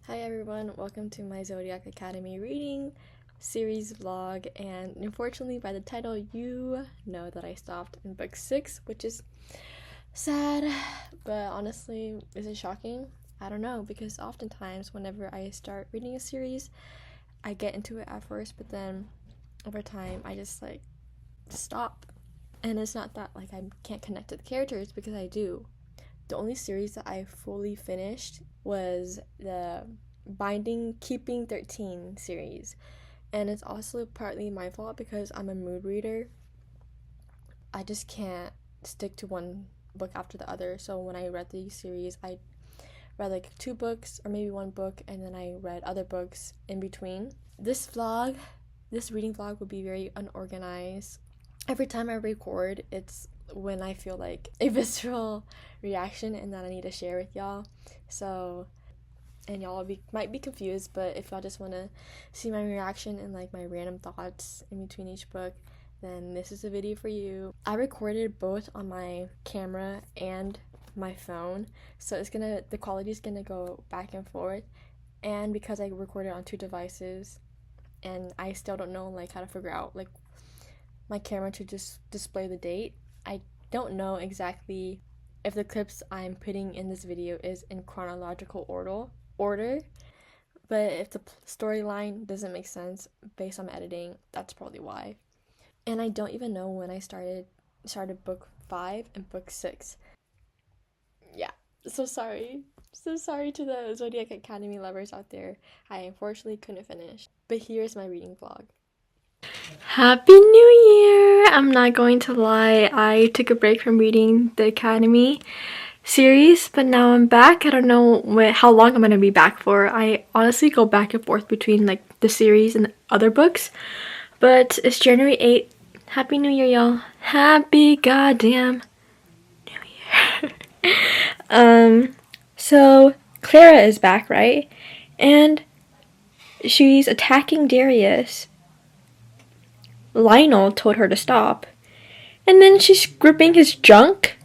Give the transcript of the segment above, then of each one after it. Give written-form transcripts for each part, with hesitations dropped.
Hi everyone, welcome to my Zodiac Academy reading series vlog, and unfortunately by the title you know that I stopped in book 6, which is sad, but honestly, is it shocking? I don't know, because oftentimes whenever I start reading a series, I get into it at first, but then over time I just stop. And it's not that I can't connect to the characters, because I do. The only series that I fully finished was the Keeping 13 series. And it's also partly my fault because I'm a mood reader. I just can't stick to one book after the other. So when I read the series, I read 2 books or maybe 1 book, and then I read other books in between. This reading vlog will be very unorganized. Every time I record, it's when I feel like a visceral reaction and that I need to share with y'all. So, and y'all might be confused, but if y'all just want to see my reaction and my random thoughts in between each book, then this is a video for you. I recorded both on my camera and my phone, so the quality is gonna go back and forth. And because I recorded on 2 devices and I still don't know how to figure out my camera to just display the date, I don't know exactly if the clips I'm putting in this video is in chronological order, but if the storyline doesn't make sense based on editing, that's probably why. And I don't even know when I started book 5 and book 6. Yeah, so sorry to the Zodiac Academy lovers out there. I unfortunately couldn't finish, but here's my reading vlog. Happy New Year! I'm not going to lie, I took a break from reading the Academy series, but now I'm back. I don't know how long I'm going to be back for. I honestly go back and forth between the series and the other books, but it's January 8th. Happy New Year, y'all. Happy goddamn New Year. So Clara is back, right? And she's attacking Darius. Lionel told her to stop, and then she's gripping his junk.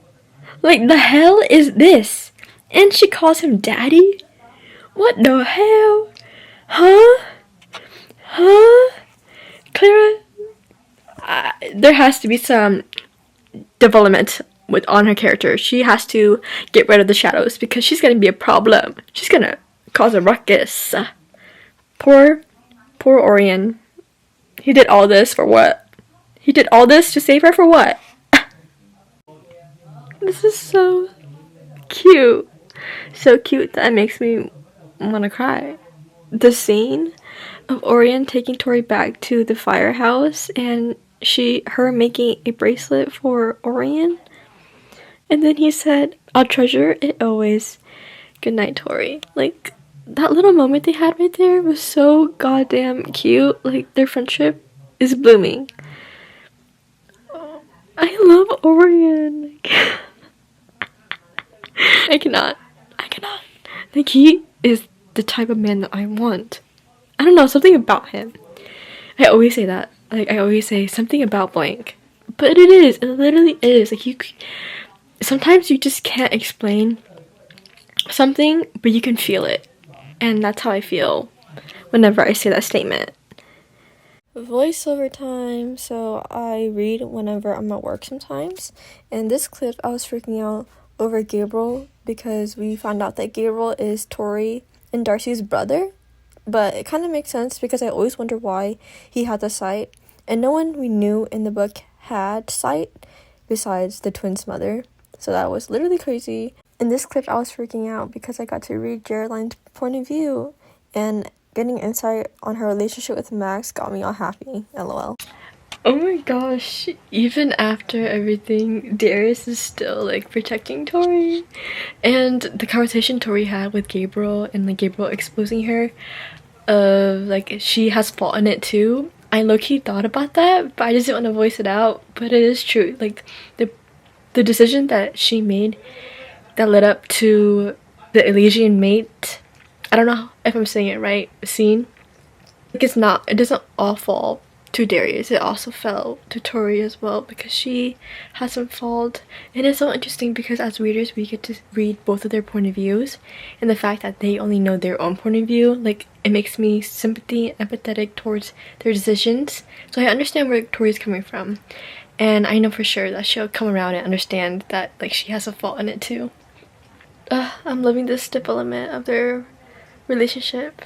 The hell is this? And she calls him daddy? What the hell? Huh? Clara, there has to be some development on her character. She has to get rid of the shadows because she's gonna be a problem. She's gonna cause a ruckus. Poor Orion. He did all this for what? He did all this to save her for what? This is so cute. So cute that it makes me want to cry. The scene of Orion taking Tori back to the firehouse and her making a bracelet for Orion. And then he said, "I'll treasure it always. Good night, Tori." That little moment they had right there was so goddamn cute. Their friendship is blooming. I love Orion. I cannot. He is the type of man that I want. I don't know, something about him. I always say that. I always say something about blank. But it literally is. Sometimes you just can't explain something, but you can feel it. And that's how I feel whenever I say that statement. Voiceover time. So I read whenever I'm at work sometimes. In this clip, I was freaking out over Gabriel because we found out that Gabriel is Tori and Darcy's brother. But it kind of makes sense because I always wonder why he had the sight. And no one we knew in the book had sight besides the twins' mother. So that was literally crazy. In this clip, I was freaking out because I got to read Geraldine's point of view, and getting insight on her relationship with Max got me all happy. LOL. Oh my gosh, even after everything, Darius is still protecting Tori. And the conversation Tori had with Gabriel and Gabriel exposing her of she has fault in it too. I low-key thought about that, but I just didn't want to voice it out. But it is true. The decision that she made that led up to the Elysian mate, I don't know if I'm saying it right, scene. It doesn't all fall to Darius, it also fell to Tori as well, because she has some fault. And it's so interesting because as readers we get to read both of their point of views, and the fact that they only know their own point of view, like, it makes me empathetic towards their decisions. So I understand where Tori's coming from, and I know for sure that she'll come around and understand that, like, she has a fault in it too. I'm loving this development of their relationship.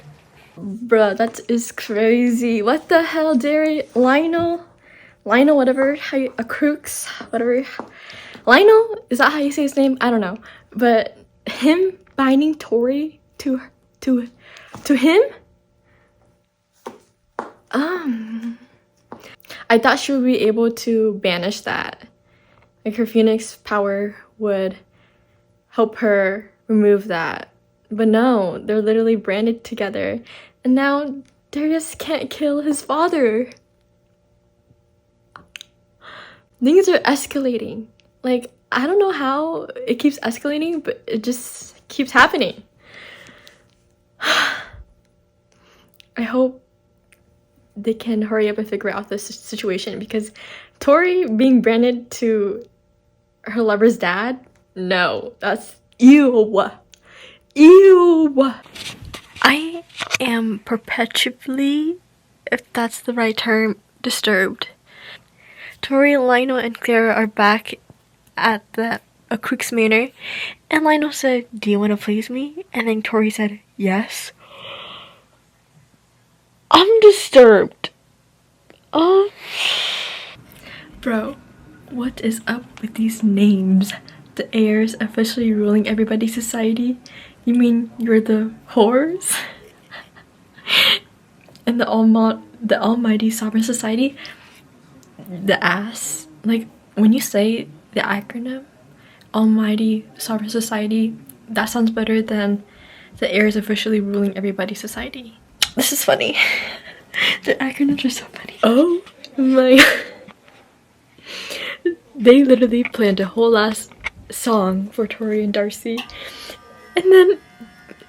Bruh, that is crazy. What the hell, Lionel, whatever, a crooks, whatever. Lionel, is that how you say his name? I don't know. But him binding Tori to him? I thought she would be able to banish that. Like, her Phoenix power would help her remove that. But no, they're literally branded together. And now Darius can't kill his father. Things are escalating. Like, I don't know how it keeps escalating, but it just keeps happening. I hope they can hurry up and figure out this situation, because Tori being branded to her lover's dad, no, that's ew. Ew. I am perpetually, if that's the right term, disturbed. Tori, Lionel, and Clara are back at the Crook's Manor, and Lionel said, "Do you want to please me?" And then Tori said, "Yes." I'm disturbed. Bro, what is up with these names? The heirs officially ruling everybody's society? You mean you're the whores? And the almighty sovereign society? The ass. Like, when you say the acronym, almighty sovereign society, that sounds better than the heirs officially ruling everybody's society. This is funny. The acronyms are so funny. Oh my god. They literally planned a whole ass song for Tori and Darcy, and then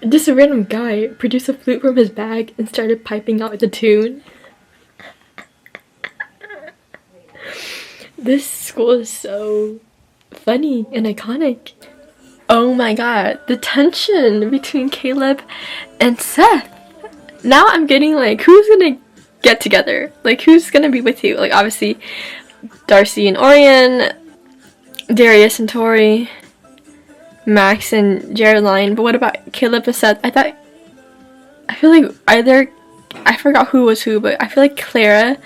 just a random guy produced a flute from his bag and started piping out the tune. This school is so funny and iconic. Oh my god, the tension between Caleb and Seth. Now I'm getting like, who's gonna get together? Like, who's gonna be with you? Like, obviously Darcy and Orion, Darius and Tori, Max and Geraldine, but what about Caleb and Seth? I feel like I forgot who was who, but I feel like Clara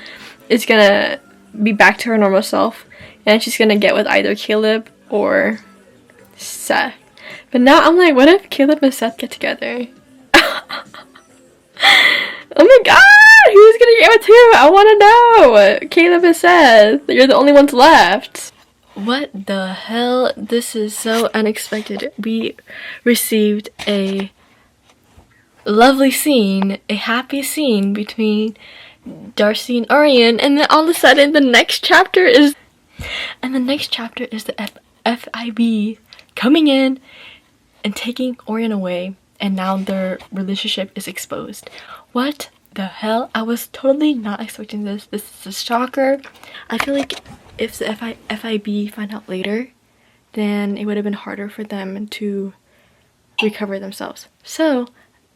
is gonna be back to her normal self, and she's gonna get with either Caleb or Seth. But now I'm like, what if Caleb and Seth get together? Oh my god, who's gonna get with who? I wanna know. Caleb and Seth, you're the only ones left. What the hell? This is so unexpected. We received a lovely scene, a happy scene between Darcy and Orion, and then all of a sudden the next chapter is the FIB coming in and taking Orion away, and now their relationship is exposed. What the hell? I was totally not expecting this. This is a shocker. I feel like if the FIB find out later, then it would have been harder for them to recover themselves. So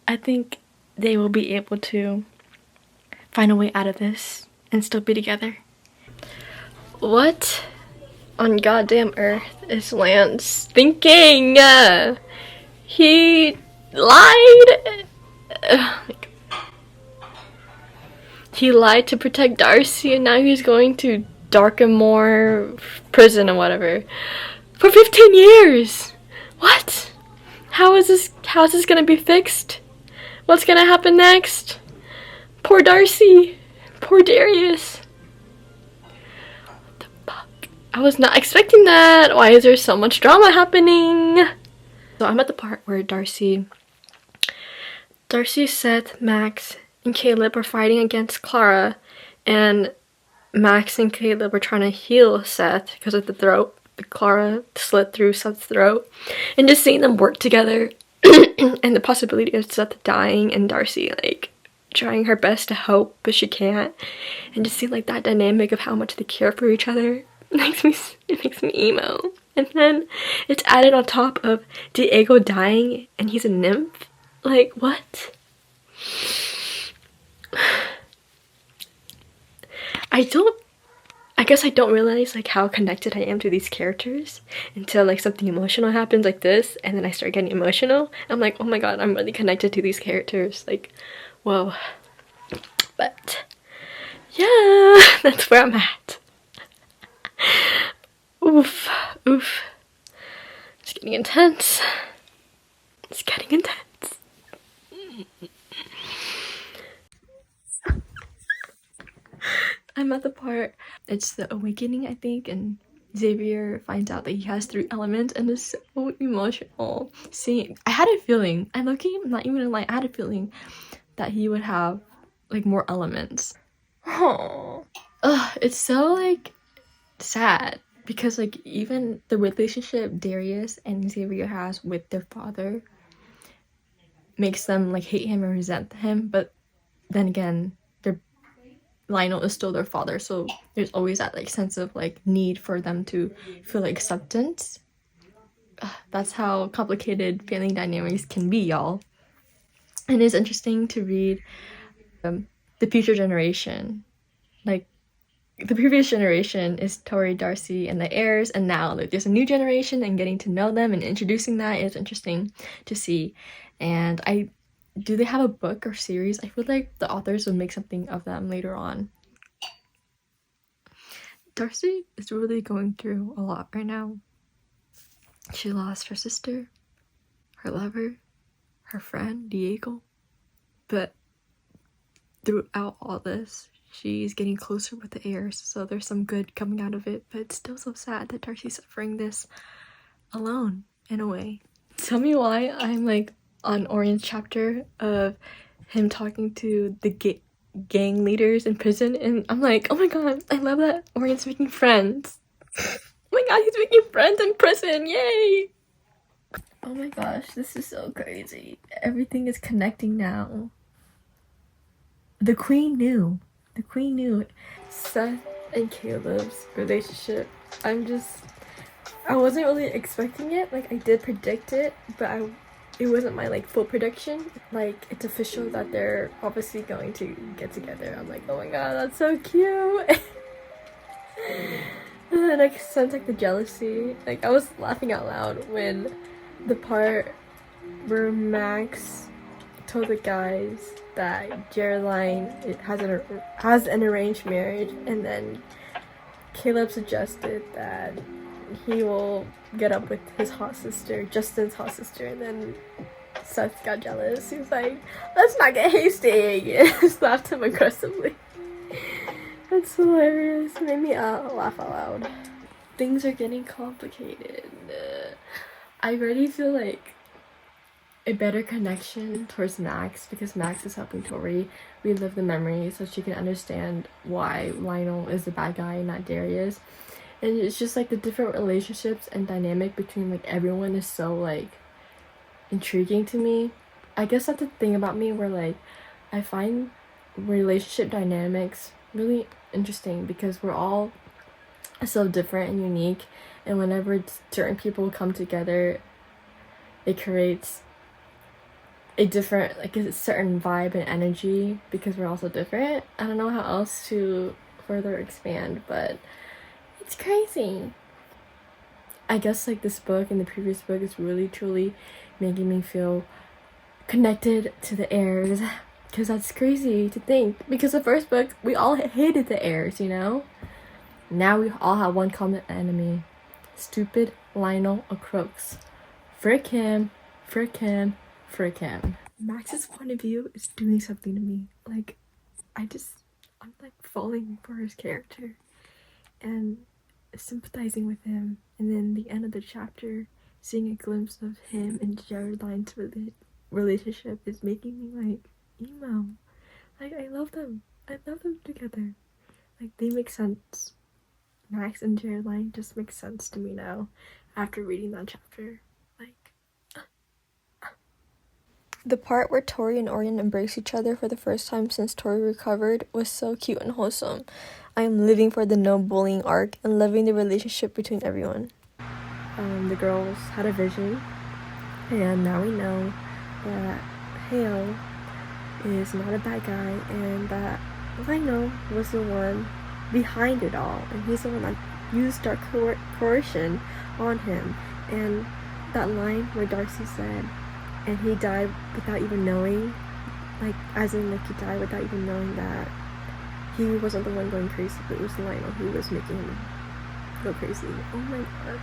I think they will be able to find a way out of this and still be together. What on goddamn earth is Lance thinking? He lied. He lied to protect Darcy, and now he's going to Darkenmore prison or whatever for 15 years. What? How is this gonna be fixed? What's gonna happen next? Poor Darcy. Poor Darius. What the fuck? I was not expecting that. Why is there so much drama happening? So I'm at the part where Darcy, Seth, Max, and Caleb are fighting against Clara, and Max and Caleb are trying to heal Seth because of the throat. Clara slit through Seth's throat, and just seeing them work together and the possibility of Seth dying and Darcy like trying her best to help, but she can't. And just see like that dynamic of how much they care for each other. It makes me emo. And then it's added on top of Diego dying and he's a nymph. Like, what? I guess I don't realize like how connected I am to these characters until like something emotional happens like this, and then I start getting emotional. I'm like, oh my god, I'm really connected to these characters. Like, whoa. But yeah, that's where I'm at. Oof, oof. It's getting intense. It's getting intense. I'm at the part, it's the awakening, I think, and Xavier finds out that he has 3 elements, and it's so emotional. See, I had a feeling, I'm not even gonna lie, I had a feeling that he would have like more elements. Oh, it's so like sad because like even the relationship Darius and Xavier has with their father makes them like hate him and resent him, but then again, Lionel is still their father, so there's always that like sense of like need for them to feel like acceptance. That's how complicated family dynamics can be, y'all. And it's interesting to read the future generation. Like, the previous generation is Tori, Darcy, and the heirs, and now like there's a new generation, and getting to know them and introducing that is interesting to see. And do they have a book or series? I feel like the authors would make something of them later on. Darcy is really going through a lot right now. She lost her sister, her lover, her friend, Diego. But throughout all this, she's getting closer with the heirs, so there's some good coming out of it. But it's still so sad that Darcy's suffering this alone, in a way. Tell me why I'm like on Orian's chapter of him talking to the gang leaders in prison, and I'm like, oh my god, I love that Orian's making friends. Oh my god, he's making friends in prison, yay! Oh my gosh, this is so crazy. Everything is connecting now. The queen knew. The queen knew. Seth and Caleb's relationship, I wasn't really expecting it. Like, I did predict it, but it wasn't my like full prediction. Like, it's official that they're obviously going to get together. I'm like, oh my god, that's so cute. And then I sense like the jealousy. Like, I was laughing out loud when the part where Max told the guys that Geraldine has an arranged marriage, and then Caleb suggested that he will get up with his hot sister, Justin's hot sister, and then Seth got jealous. He was like, let's not get hasty, and slapped him aggressively. That's hilarious. It made me laugh out loud. Things are getting complicated. I already feel like a better connection towards Max, because Max is helping Tori relive the memory so she can understand why Lionel is the bad guy and not Darius. And it's just like the different relationships and dynamic between like everyone is so like intriguing to me. I guess that's the thing about me where like I find relationship dynamics really interesting because we're all so different and unique, and whenever certain people come together, it creates a different, like a certain vibe and energy because we're all so different. I don't know how else to further expand, but it's crazy. I guess like this book and the previous book is really truly making me feel connected to the heirs, because that's crazy to think, because the first book we all hated the heirs, you know. Now we all have one common enemy: stupid Lionel O'Crooks. Frick him, frick him, frick him. Max's point of view is doing something to me. Like, I'm like falling for his character and sympathizing with him, and then the end of the chapter, seeing a glimpse of him and Geraldine's relationship is making me like emo. Like, I love them together. Like, they make sense. Max and Geraldine just make sense to me now after reading that chapter. Like, The part where Tori and Orion embrace each other for the first time since Tori recovered was so cute and wholesome. I am living for the no bullying arc and loving the relationship between everyone. The girls had a vision, and now we know that Hale is not a bad guy, and that Lino was the one behind it all, and he's the one that used dark coercion on him. And that line where Darcy said, and he died without even knowing, like, as in, like, he died without even knowing that he wasn't the one going crazy, but it was Lionel who was making him go crazy. Oh my god.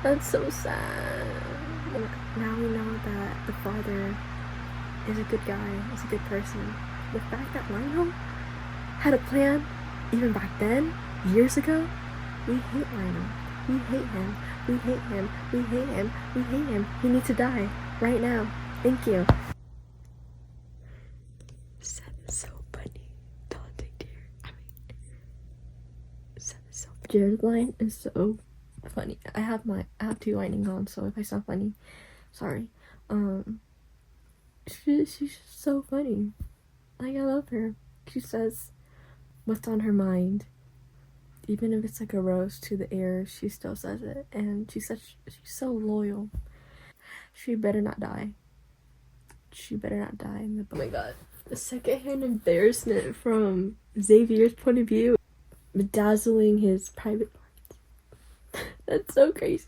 That's so sad. Now we know that the father is a good guy, is a good person. The fact that Lionel had a plan, even back then, years ago, we hate Lionel. We hate him. We hate him. We hate him. We hate him. He needs to die. Right now. Thank you. Seth is so funny. Taunting dear. Seth is so funny. Jared's line is so funny. I have two linings on, so if I sound funny, sorry. She's just so funny. Like, I love her. She says what's on her mind. Even if it's like a rose to the air, she still says it. And she's so loyal. She better not die. She better not die in the book. Oh my god. The secondhand embarrassment from Xavier's point of view, bedazzling his private parts. That's so crazy.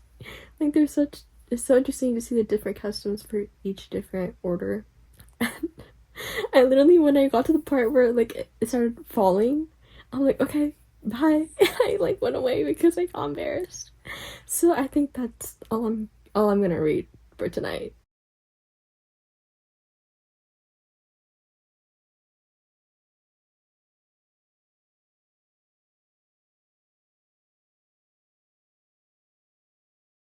Like, it's so interesting to see the different customs for each different order. I literally, when I got to the part where, like, it started falling, I'm like, okay, bye. I, like, went away because I got embarrassed. So I think that's all I'm gonna read for tonight.